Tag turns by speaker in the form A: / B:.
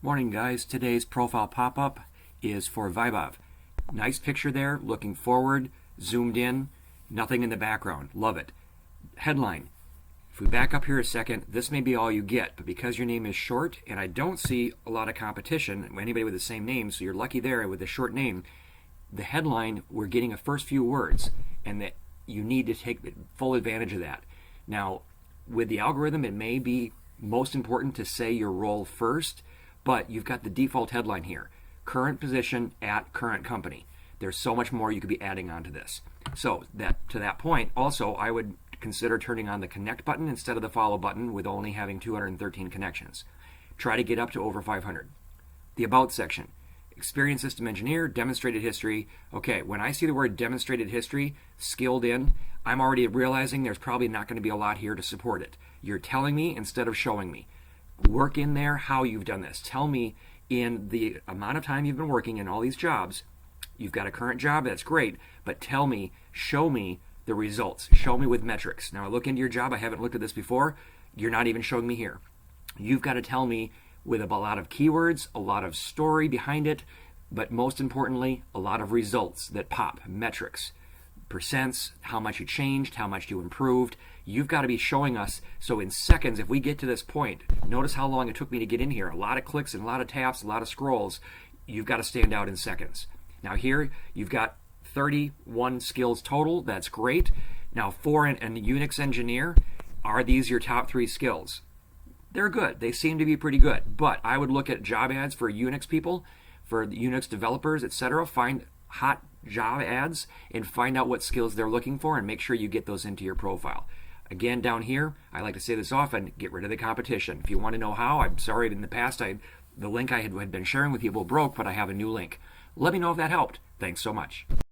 A: Morning guys, today's profile pop-up is for Vaibhav. Nice picture there, looking forward, zoomed in, nothing in the background, love it. Headline, if we back up here a second, this may be all you get, but because your name is short and I don't see a lot of competition, anybody with the same name, so you're lucky there with a short name, the headline, we're getting a first few words and that you need to take full advantage of that. Now, with the algorithm, it may be most important to say your role first, but you've got the default headline here, current position at current company. There's so much more you could be adding on to this. So to that point, also, I would consider turning on the connect button instead of the follow button with only having 213 connections. Try to get up to over 500. The about section, experienced system engineer, demonstrated history. Okay, when I see the word demonstrated history, skilled in, I'm already realizing there's probably not going to be a lot here to support it. You're telling me instead of showing me. Work in there how you've done this. Tell me in the amount of time you've been working in all these jobs, you've got a current job, that's great, but tell me, show me the results. Show me with metrics. Now I look into your job, I haven't looked at this before, you're not even showing me here. You've got to tell me with a lot of keywords, a lot of story behind it, but most importantly, a lot of results that pop, metrics, percents, how much you changed, how much you improved. You've got to be showing us, so in seconds, if we get to this point, notice how long it took me to get in here. A lot of clicks and a lot of taps, a lot of scrolls. You've got to stand out in seconds. Now here, you've got 31 skills total. That's great. Now for an Unix engineer, are these your top 3 skills? They're good. They seem to be pretty good. But I would look at job ads for Unix people, for Unix developers, etc. Find hot job ads and find out what skills they're looking for and make sure you get those into your profile. Again, down here, I like to say this often, get rid of the competition. If you want to know how, I'm sorry, in the past, the link I had been sharing with people broke, but I have a new link. Let me know if that helped. Thanks so much.